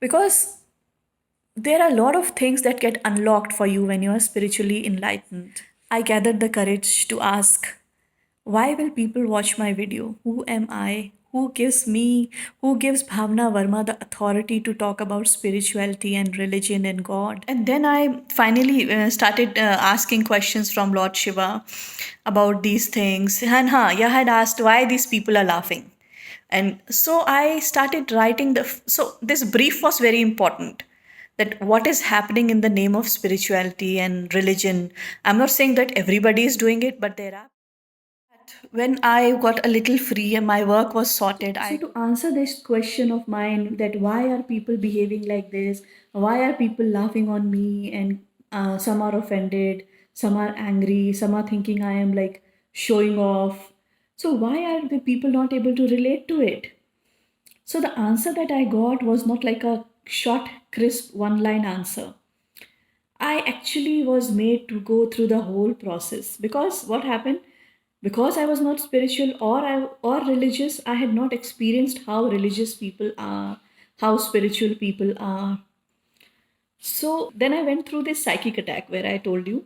Because there are a lot of things that get unlocked for you when you are spiritually enlightened. I gathered the courage to ask, why will people watch my video? Who am I? Who gives Bhavna Verma the authority to talk about spirituality and religion and God? And then I finally started asking questions from Lord Shiva about these things. And yeah, I had asked why these people are laughing. And so I started writing so this brief was very important, that what is happening in the name of spirituality and religion. I'm not saying that everybody is doing it, but there are. When I got a little free and my work was sorted, so to answer this question of mine, that why are people behaving like this? Why are people laughing on me? And some are offended, some are angry, some are thinking I am like showing off. So why are the people not able to relate to it? So the answer that I got was not like a short, crisp one line answer. I actually was made to go through the whole process, because what happened, because I was not spiritual or religious, I had not experienced how religious people are, how spiritual people are. So then I went through this psychic attack where I told you,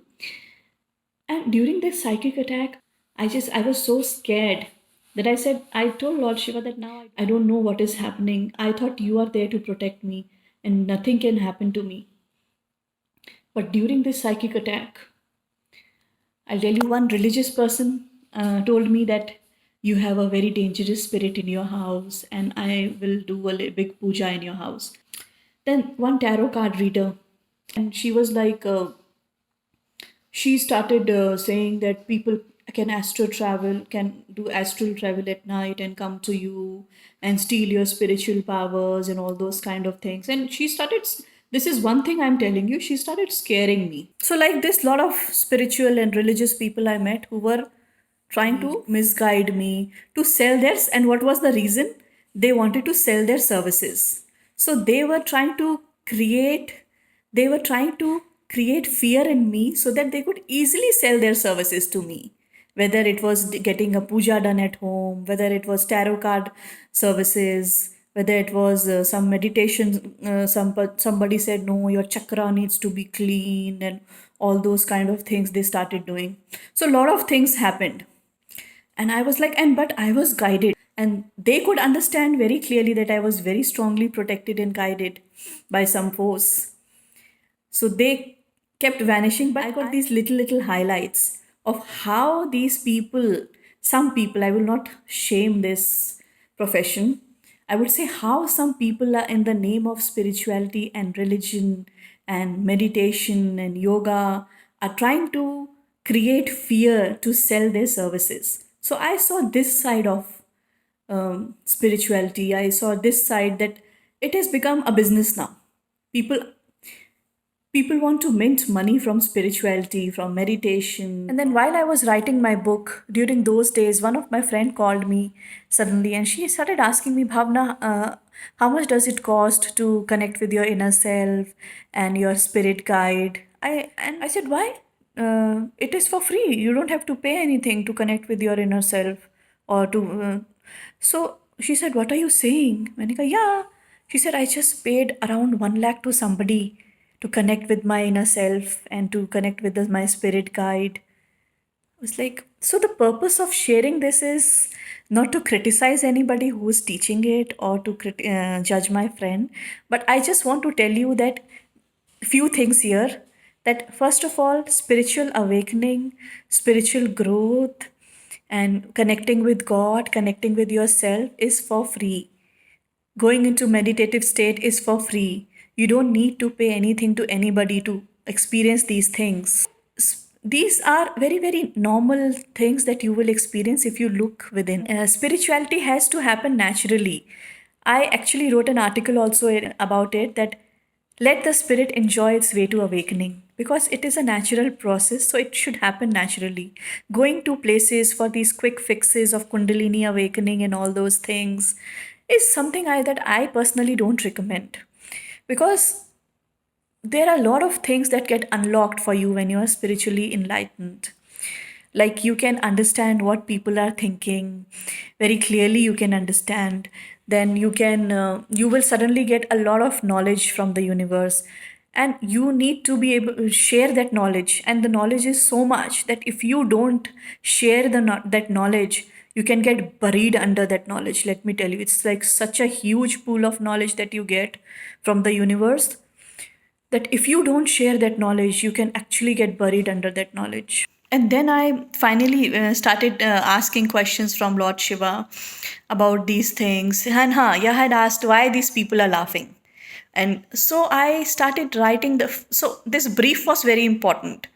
and during this psychic attack, I was so scared that I told Lord Shiva that now I don't know what is happening. I thought you are there to protect me and nothing can happen to me. But during this psychic attack, I'll tell you, one religious person told me that you have a very dangerous spirit in your house and I will do a big puja in your house. Then one tarot card reader, and she was like, she started saying that people can do astral travel at night and come to you and steal your spiritual powers and all those kind of things. And this is one thing I'm telling you, she started scaring me. So like this, lot of spiritual and religious people I met who were trying to misguide me to sell theirs. And what was the reason? They wanted to sell their services. So they were trying to create fear in me so that they could easily sell their services to me, whether it was getting a puja done at home, whether it was tarot card services, whether it was some meditation. Somebody said no, your chakra needs to be clean, and all those kind of things they started doing. So a lot of things happened, and I was like, and but I was guided, and they could understand very clearly that I was very strongly protected and guided by some force. So they kept vanishing, but I got these little highlights of how these people, some people, I will not shame this profession. I would say how some people are in the name of spirituality and religion and meditation and yoga are trying to create fear to sell their services. So I saw this side of spirituality. I saw this side that it has become a business now. People people want to mint money from spirituality, from meditation. And then while I was writing my book, during those days, one of my friend called me suddenly and she started asking me, Bhavna, how much does it cost to connect with your inner self and your spirit guide? I said, why? It is for free. You don't have to pay anything to connect with your inner self or to. So she said, what are you saying? Manika, yeah. She said, I just paid around 1 lakh to somebody to connect with my inner self and to connect with my spirit guide. I was like, so the purpose of sharing this is not to criticize anybody who is teaching it or to judge my friend, but I just want to tell you that few things here, that first of all, spiritual awakening, spiritual growth, and connecting with God, connecting with yourself is for free. Going into meditative state is for free. You don't need to pay anything to anybody to experience these things. These are very, very normal things that you will experience if you look within. Spirituality has to happen naturally. I actually wrote an article also about it, that let the spirit enjoy its way to awakening, because it is a natural process, so it should happen naturally. Going to places for these quick fixes of Kundalini awakening and all those things is something that I personally don't recommend, because there are a lot of things that get unlocked for you when you are spiritually enlightened. Like you can understand what people are thinking very clearly. You can understand then you will suddenly get a lot of knowledge from the universe, and you need to be able to share that knowledge. And the knowledge is so much that if you don't share that knowledge, you can get buried under that knowledge. Let me tell you, it's like such a huge pool of knowledge that you get from the universe, that if you don't share that knowledge, you can actually get buried under that knowledge. And then I finally started asking questions from Lord Shiva about these things. And yeah, I had asked why these people are laughing. And so I started writing so this brief was very important,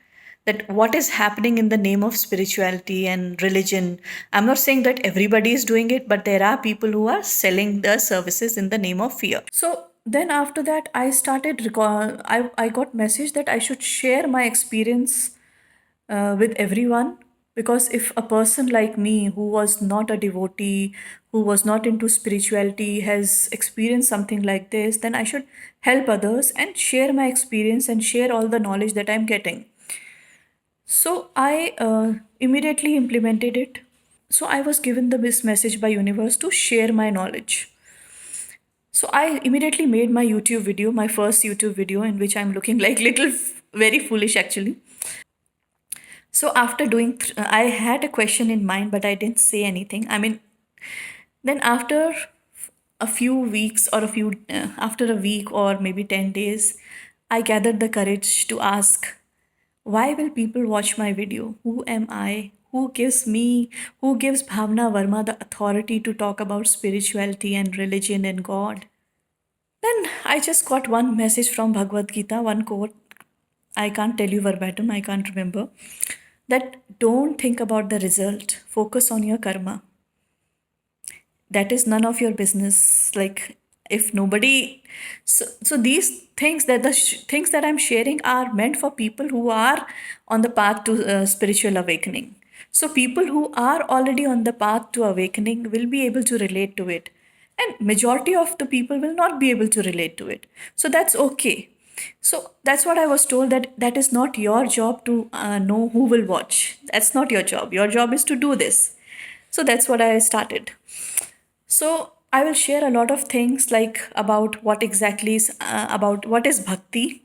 that what is happening in the name of spirituality and religion. I'm not saying that everybody is doing it, but there are people who are selling their services in the name of fear. So then after that, I started I got message that I should share my experience with everyone, because if a person like me, who was not a devotee, who was not into spirituality, has experienced something like this, then I should help others and share my experience and share all the knowledge that I'm getting. So I immediately implemented it. So I was given this message by universe to share my knowledge. So I immediately made my YouTube video, my first YouTube video, in which I'm looking like very foolish actually. So after I had a question in mind, but I didn't say anything. I mean, then after a few weeks or after a week or maybe 10 days, I gathered the courage to ask, why will people watch my video? Who am I? Who gives Bhavana Verma the authority to talk about spirituality and religion and God? Then I just got one message from Bhagavad Gita, one quote. I can't tell you verbatim, I can't remember. That don't think about the result, focus on your karma. That is none of your business. Like, if nobody, so these things things that I'm sharing are meant for people who are on the path to spiritual awakening. So people who are already on the path to awakening will be able to relate to it, and majority of the people will not be able to relate to it. So that's okay. So that's what I was told, that that is not your job to know who will watch. That's not your job. Your job is to do this. So that's what I started. So I will share a lot of things, like about what exactly is about what is bhakti.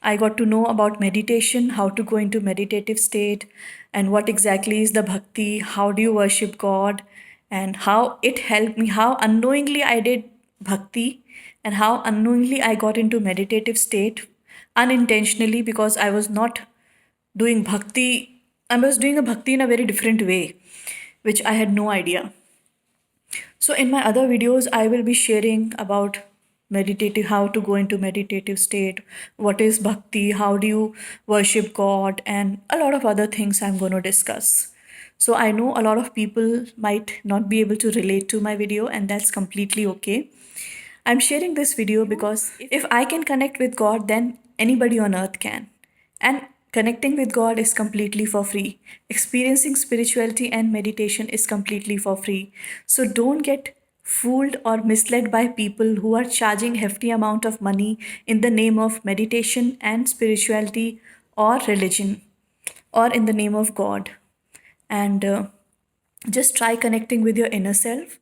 I got to know about meditation, how to go into meditative state, and what exactly is the bhakti, how do you worship God, and how it helped me, how unknowingly I did bhakti, and how unknowingly I got into meditative state unintentionally, because I was not doing bhakti. I was doing a bhakti in a very different way, which I had no idea. So in my other videos, I will be sharing about how to go into meditative state, what is bhakti, how do you worship God, and a lot of other things I'm going to discuss. So I know a lot of people might not be able to relate to my video, and that's completely okay. I'm sharing this video because if I can connect with God, then anybody on earth can. And connecting with God is completely for free. Experiencing spirituality and meditation is completely for free. So don't get fooled or misled by people who are charging hefty amount of money in the name of meditation and spirituality or religion, or in the name of God. And just try connecting with your inner self